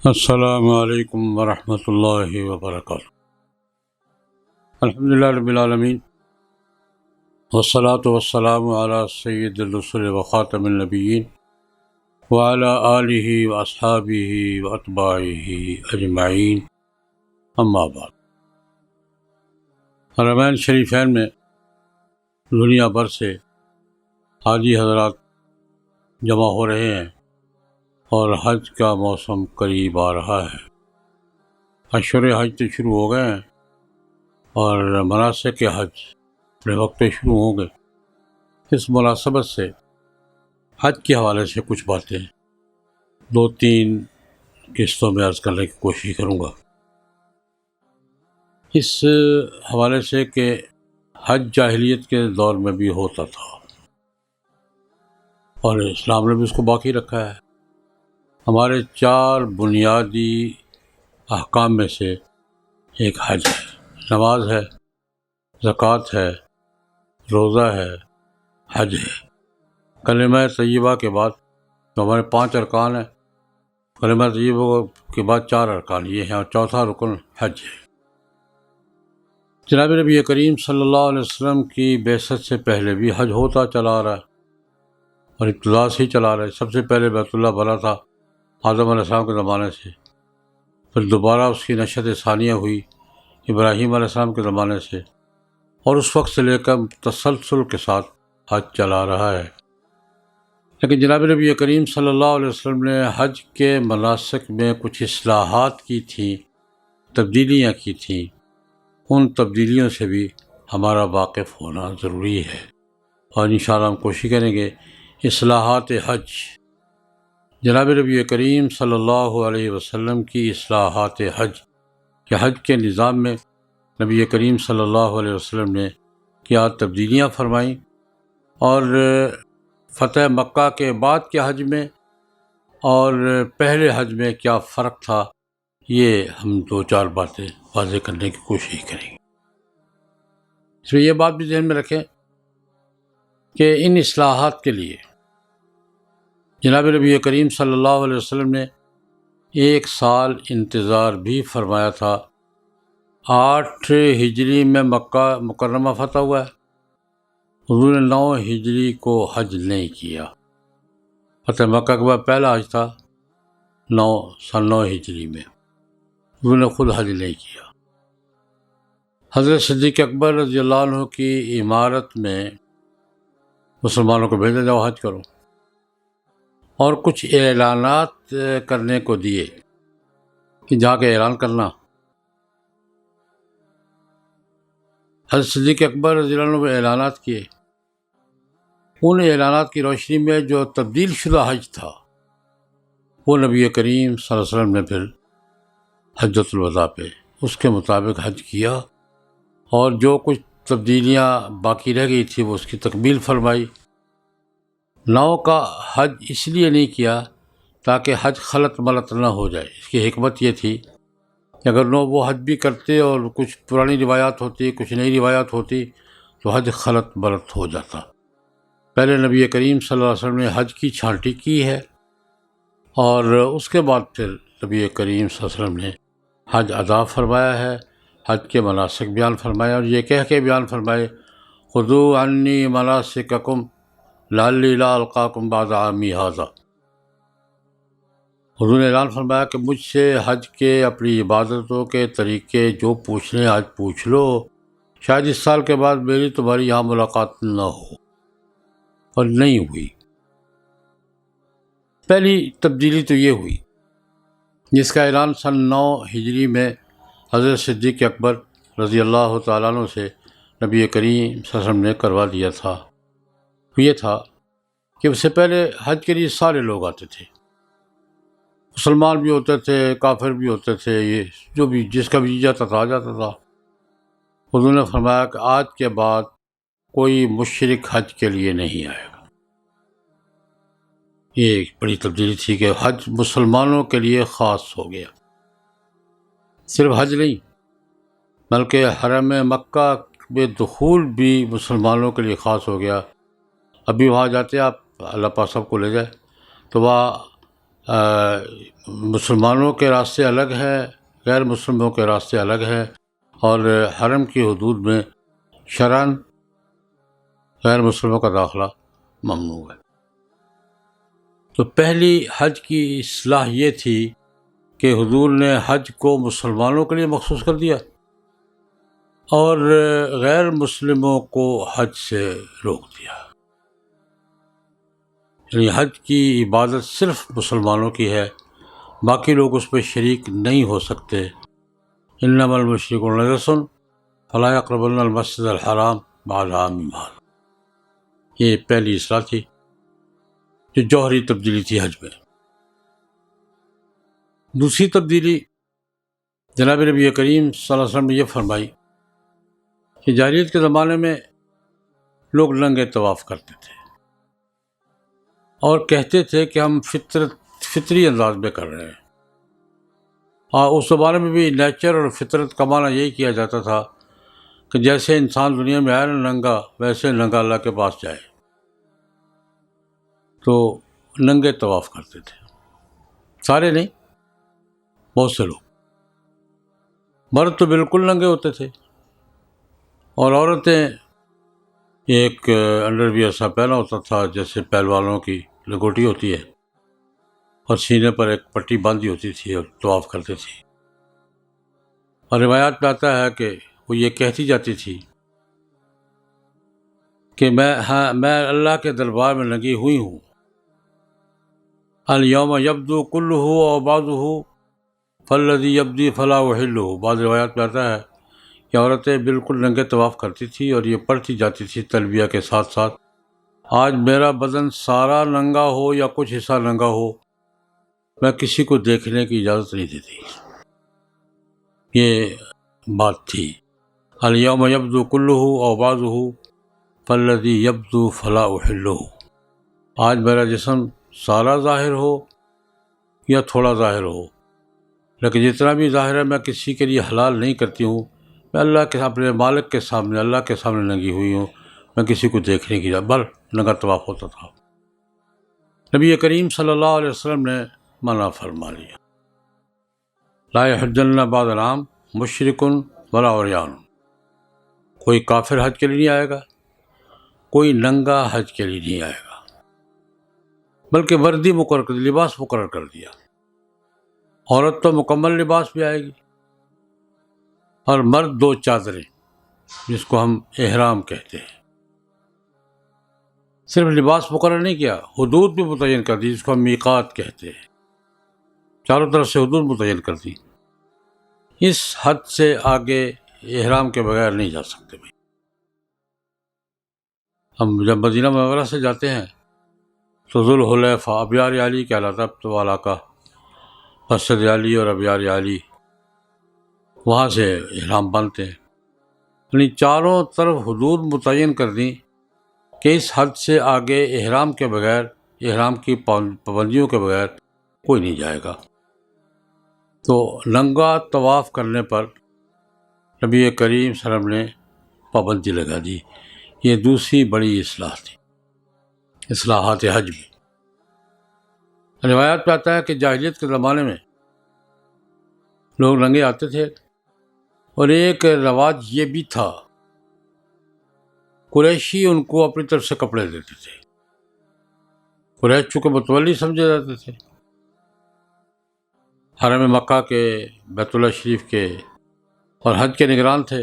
السلام علیکم ورحمۃ اللہ وبرکاتہ۔ الحمدللہ رب العالمین، والصلاة والسلام علی سید الرسل وخاتم النبیین وعلی آلہ واصحابہ واتباعہ اجمعین، اما بعد۔ حرمین شریفین میں دنیا بھر سے حاجی حضرات جمع ہو رہے ہیں اور حج کا موسم قریب آ رہا ہے۔ اشہر حج تو شروع ہو گئے ہیں اور مناسک حج اپنے وقت پہ شروع ہوں گے۔ اس مناسبت سے حج کے حوالے سے کچھ باتیں 2-3 قسطوں میں عرض کرنے کی کوشش کروں گا، اس حوالے سے کہ حج جاہلیت کے دور میں بھی ہوتا تھا اور اسلام نے بھی اس کو باقی رکھا ہے۔ ہمارے 4 بنیادی احکام میں سے ایک حج ہے، نماز ہے، زکوٰۃ ہے، روزہ ہے، حج ہے۔ کلمہ طیبہ کے بعد جو ہمارے 5 ارکان ہیں، کلمہ طیبہ کے بعد 4 ارکان یہ ہیں اور چوتھا رکن حج ہے۔ جناب نبی کریم صلی اللہ علیہ وسلم کی بعثت سے پہلے بھی حج ہوتا چلا آ رہا ہے اور ابتدا سے ہی چلا رہا ہے۔ سب سے پہلے بیت اللہ بنا تھا آدم علیہ السلام کے زمانے سے، پھر دوبارہ اس کی نشأت ثانیہ ہوئی ابراہیم علیہ السلام کے زمانے سے، اور اس وقت سے لے کر تسلسل کے ساتھ حج چلا رہا ہے۔ لیکن جناب نبی کریم صلی اللہ علیہ وسلم نے حج کے مناسک میں کچھ اصلاحات کی تھیں، تبدیلیاں کی تھیں۔ ان تبدیلیوں سے بھی ہمارا واقف ہونا ضروری ہے اور انشاءاللہ ہم کوشش کریں گے اصلاحات حج، جناب نبی کریم صلی اللہ علیہ وسلم کی اصلاحات حج کہ حج کے نظام میں نبی کریم صلی اللہ علیہ وسلم نے کیا تبدیلیاں فرمائیں، اور فتح مکہ کے بعد کے حج میں اور پہلے حج میں کیا فرق تھا، یہ ہم 2-4 باتیں واضح کرنے کی کوشش کریں گے۔ اس میں یہ بات بھی ذہن میں رکھیں کہ ان اصلاحات کے لیے جناب نبی کریم صلی اللہ علیہ وسلم نے 1 سال انتظار بھی فرمایا تھا۔ 8 ہجری میں مکہ مکرمہ فتح ہوا ہے، حضور نے 9 ہجری کو حج نہیں کیا۔ فتح مکہ کے بعد پہلا حج تھا سن 9 ہجری میں، حضور نے خود حج نہیں کیا۔ حضرت صدیق اکبر رضی اللہ عنہ کی امارت میں مسلمانوں کو بھیجا جاؤ حج کرو، اور کچھ اعلانات کرنے کو دیے کہ جا کے اعلان کرنا۔ حضرت صدیق اکبر رضی اللہ عنہ نے اعلانات کیے۔ ان اعلانات کی روشنی میں جو تبدیل شدہ حج تھا وہ نبی کریم صلی اللہ علیہ وسلم نے پھر حجۃ الوداع پہ اس کے مطابق حج کیا، اور جو کچھ تبدیلیاں باقی رہ گئی تھی وہ اس کی تکمیل فرمائی۔ 9 کا حج اس لیے نہیں کیا تاکہ حج خلط ملط نہ ہو جائے۔ اس کی حکمت یہ تھی کہ اگر وہ حج بھی کرتے اور کچھ پرانی روایات ہوتی، کچھ نئی روایات ہوتی تو حج خلط ملط ہو جاتا۔ پہلے نبی کریم صلی اللہ علیہ وسلم نے حج کی چھانٹی کی ہے، اور اس کے بعد پھر نبی کریم صلی اللہ علیہ وسلم نے حج ادا فرمایا ہے، حج کے مناسک بیان فرمایا، اور یہ کہہ کے بیان فرمائے خذوا عنی مناسککم لعلی لا القاکم بعد عامی ھذا۔ حضور نے اعلان فرمایا کہ مجھ سے حج کے اپنی عبادتوں کے طریقے جو پوچھنے آج پوچھ لو، شاید اس سال کے بعد میری تمہاری یہاں ملاقات نہ ہو، اور نہیں ہوئی۔ پہلی تبدیلی تو یہ ہوئی جس کا اعلان سن 9 ہجری میں حضرت صدیق اکبر رضی اللہ تعالیٰ عنہ سے نبی کریم صلی اللہ علیہ وسلم نے کروا دیا تھا۔ یہ تھا کہ اس سے پہلے حج کے لیے سارے لوگ آتے تھے، مسلمان بھی ہوتے تھے، کافر بھی ہوتے تھے، یہ جو بھی جس کا بھی جی جاتا تھا آ جاتا تھا۔ حضور نے فرمایا کہ آج کے بعد کوئی مشرک حج کے لیے نہیں آئے گا۔ یہ ایک بڑی تبدیلی تھی کہ حج مسلمانوں کے لیے خاص ہو گیا۔ صرف حج نہیں بلکہ حرم مکہ میں دخول بھی مسلمانوں کے لیے خاص ہو گیا۔ ابھی وہاں جاتے آپ، اللہ پاک سب کو لے جائے، تو وہاں مسلمانوں کے راستے الگ ہے، غیر مسلموں کے راستے الگ ہے، اور حرم کی حدود میں شرعاً غیر مسلموں کا داخلہ ممنوع ہے۔ تو پہلی حج کی اصلاح یہ تھی کہ حضور نے حج کو مسلمانوں کے لیے مخصوص کر دیا اور غیر مسلموں کو حج سے روک دیا، یعنی حج کی عبادت صرف مسلمانوں کی ہے، باقی لوگ اس پہ شریک نہیں ہو سکتے۔ انما المشرکون نجس فلا یقربن المسجد الحرام بعد عامہم ھذا، یہ پہلی اصلاح تھی جو جوہری تبدیلی تھی حج میں۔ دوسری تبدیلی جناب نبی کریم صلی اللہ علیہ وسلم نے یہ فرمائی کہ جاہلیت کے زمانے میں لوگ ننگے طواف کرتے تھے اور کہتے تھے کہ ہم فطری انداز میں کر رہے ہیں، اور اس زمانے میں بھی نیچر اور فطرت کا معنی یہی کیا جاتا تھا کہ جیسے انسان دنیا میں آیا نا ننگا، ویسے ننگا اللہ کے پاس جائے، تو ننگے طواف کرتے تھے، سارے نہیں، بہت سے لوگ۔ مرد تو بالکل ننگے ہوتے تھے اور عورتیں ایک انڈر ویئر سا پہنا ہوتا تھا جیسے پہلوانوں کی لنگوٹی ہوتی ہے، اور سینے پر ایک پٹی باندھی ہوتی تھی اور طواف کرتے تھی، اور روایات میں آتا ہے کہ وہ یہ کہتی جاتی تھی کہ میں اللہ کے دربار میں لگی ہوئی ہوں، الیوم یبدو کلہ او بعضہ فالذی یبدی فلا احلہ۔ بعض روایات میں آتا ہے کہ عورتیں بالکل ننگے طواف کرتی تھی اور یہ پڑھتی جاتی تھی تلبیہ کے ساتھ ساتھ، آج میرا بدن سارا ننگا ہو یا کچھ حصہ ننگا ہو، میں کسی کو دیکھنے کی اجازت نہیں دیتی۔ یہ بات تھی، الیوم یبدو کلہ او بعضہ فالذی یبدو فلا احلہ، آج میرا جسم سارا ظاہر ہو یا تھوڑا ظاہر ہو، لیکن جتنا بھی ظاہر ہے میں کسی کے لیے حلال نہیں کرتی ہوں، میں اللہ کے اپنے مالک کے سامنے، اللہ کے سامنے ننگی ہوئی ہوں، میں کسی کو دیکھنے کی بل ننگا طواف ہوتا تھا۔ نبی کریم صلی اللہ علیہ وسلم نے منع فرما لیا، لا یحجن بعد العام مشرک ولا عریان، کوئی کافر حج کے لیے نہیں آئے گا، کوئی ننگا حج کے لیے نہیں آئے گا، بلکہ وردی مقرر کر دی، لباس مقرر کر دیا۔ عورت تو مکمل لباس بھی آئے گی، اور مرد 2 چادریں جس کو ہم احرام کہتے ہیں۔ صرف لباس مقرر نہیں کیا، حدود بھی متعین کر دی جس کو ہم میقات کہتے ہیں، چاروں طرف سے حدود متعین کر دی، اس حد سے آگے احرام کے بغیر نہیں جا سکتے۔ بھائی ہم جب مدینہ منورہ سے جاتے ہیں تو ذوالحلیفہ ابیار علی کہلاتا ہے تو علاقہ، مسجد علی اور ابیار علی، وہاں سے احرام باندھتے ہیں، یعنی چاروں طرف حدود متعین کر دیں کہ اس حد سے آگے احرام کے بغیر، احرام کی پابندیوں کے بغیر کوئی نہیں جائے گا۔ تو ننگا طواف کرنے پر نبی کریم صلی اللہ علیہ وسلم نے پابندی لگا دی، یہ دوسری بڑی اصلاح تھی اصلاحات حج میں۔ روایات میں آتا ہے کہ جاہلیت کے زمانے میں لوگ ننگے آتے تھے، اور ایک رواج یہ بھی تھا، قریشی ان کو اپنی طرف سے کپڑے دیتے تھے، قریش چونکہ متولی سمجھے جاتے تھے، حرم مکہ کے، بیت اللہ شریف کے اور حج کے نگران تھے،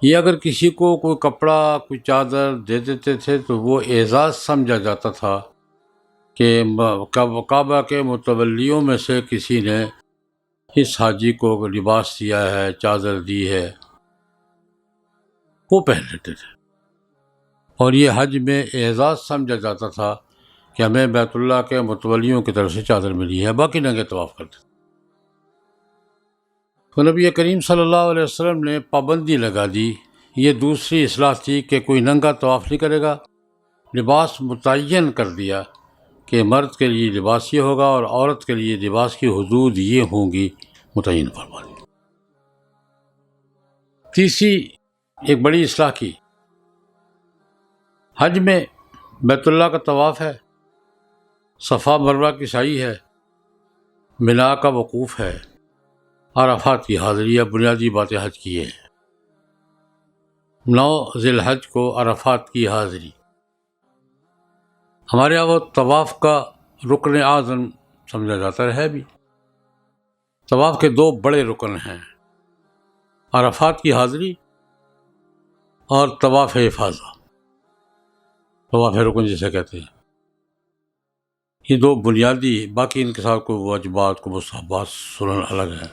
یہ اگر کسی کو کوئی کپڑا، کوئی چادر دے دیتے تھے تو وہ اعزاز سمجھا جاتا تھا کہ کعبہ کے متولیوں میں سے کسی نے اس حاجی کو لباس دیا ہے، چادر دی ہے، وہ پہن لیتے تھے، اور یہ حج میں اعزاز سمجھا جاتا تھا کہ ہمیں بیت اللہ کے متولیوں کی طرف سے چادر ملی ہے، باقی ننگے طواف کرتے تھے۔ تو نبی کریم صلی اللہ علیہ وسلم نے پابندی لگا دی، یہ دوسری اصلاح تھی کہ کوئی ننگا طواف نہیں کرے گا، لباس متعین کر دیا کہ مرد کے لیے لباس یہ ہوگا اور عورت کے لیے لباس کی حدود یہ ہوں گی، متعین فرما دی۔ تیسری ایک بڑی اصلاح کی، حج میں بیت اللہ کا طواف ہے، صفا مروہ کی سعی ہے، منا کا وقوف ہے، عرفات کی حاضری ہے، بنیادی باتیں حج کی ہیں۔ 9 ذی الحج کو عرفات کی حاضری۔ ہمارے یہاں وہ طواف کا رکن اعظم سمجھا جاتا ہے بھی۔ طواف کے 2 بڑے رکن ہیں، عرفات کی حاضری اور طواف افاضہ، طواف رکن جسے کہتے ہیں۔ یہ 2 بنیادی، باقی ان کے ساتھ کوئی واجبات کو مستحبات سنن الگ ہیں۔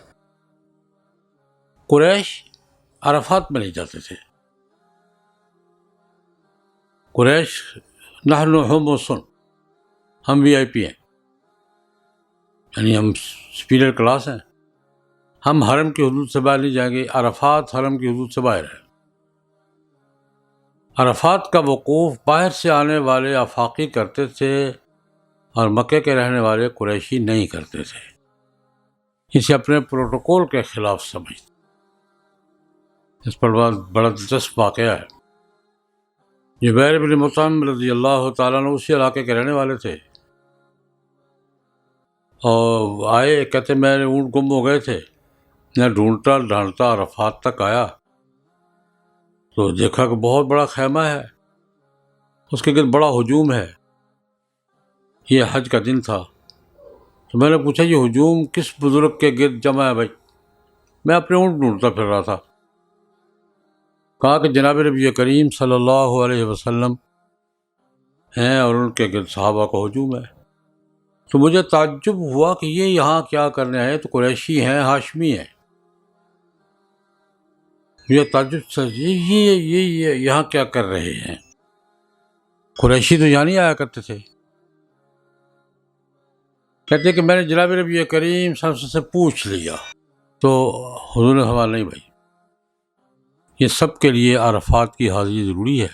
قریش عرفات میں نہیں جاتے تھے۔ قریش نحن حمص، ہم وی آئی پی ہیں، یعنی ہم سپیریئر کلاس ہیں، ہم حرم کی حدود سے باہر نہیں جائیں گے۔ عرفات حرم کی حدود سے باہر ہے۔ عرفات کا وقوف باہر سے آنے والے آفاقی کرتے تھے اور مکے کے رہنے والے قریشی نہیں کرتے تھے، اسے اپنے پروٹوکول کے خلاف سمجھتے۔ اس پر بڑا دلچسپ واقعہ ہے۔ جبیر بن مطعم رضی اللہ تعالیٰ عنہ اسی علاقے کے رہنے والے تھے، اور آئے، کہتے میرے اونٹ گم ہو گئے تھے، میں ڈھونڈتا ڈھانڈتا عرفات تک آیا تو دیکھا کہ بہت بڑا خیمہ ہے، اس کے گرد بڑا ہجوم ہے۔ یہ حج کا دن تھا، تو میں نے پوچھا یہ ہجوم کس بزرگ کے گرد جمع ہے بھائی؟ میں اپنے اونٹ ڈھونڈتا پھر رہا تھا۔ کہا کہ جناب نبی کریم صلی اللہ علیہ وسلم ہیں اور ان کے گرد صحابہ کا ہجوم ہے۔ تو مجھے تعجب ہوا کہ یہ یہاں کیا کرنے آئے؟ تو قریشی ہیں، ہاشمی ہیں۔ یہ تعجب سے یہ یہاں کیا کر رہے ہیں؟ قریشی تو یہاں نہیں آیا کرتے تھے۔ کہتے کہ میں نے جناب نبی کریم صلی اللہ علیہ وسلم سے پوچھ لیا تو حضور نے فرمایا نہیں بھائی، یہ سب کے لیے عرفات کی حاضری ضروری ہے۔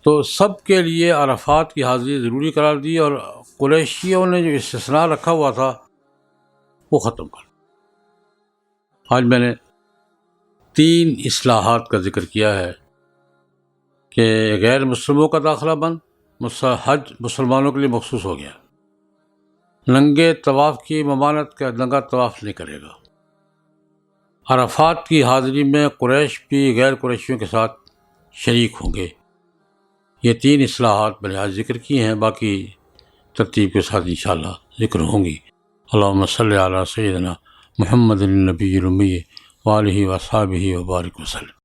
تو سب کے لیے عرفات کی حاضری ضروری قرار دی، اور قریشیوں نے جو استثناء رکھا ہوا تھا وہ ختم کر۔ آج میں نے 3 اصلاحات کا ذکر کیا ہے کہ غیر مسلموں کا داخلہ بند، حج مسلمانوں کے لیے مخصوص ہو گیا، ننگے طواف کی ممانعت کا، ننگا طواف نہیں کرے گا، عرفات کی حاضری میں قریش بھی غیر قریشیوں کے ساتھ شریک ہوں گے۔ یہ 3 اصلاحات میں نے آج ذکر کی ہیں، باقی ترتیب کے ساتھ انشاءاللہ ذکر ہوں گی۔ اللہم صلی علی سیدنا محمد النبی الامی وآلہ وصحبہ وبارک وسلم۔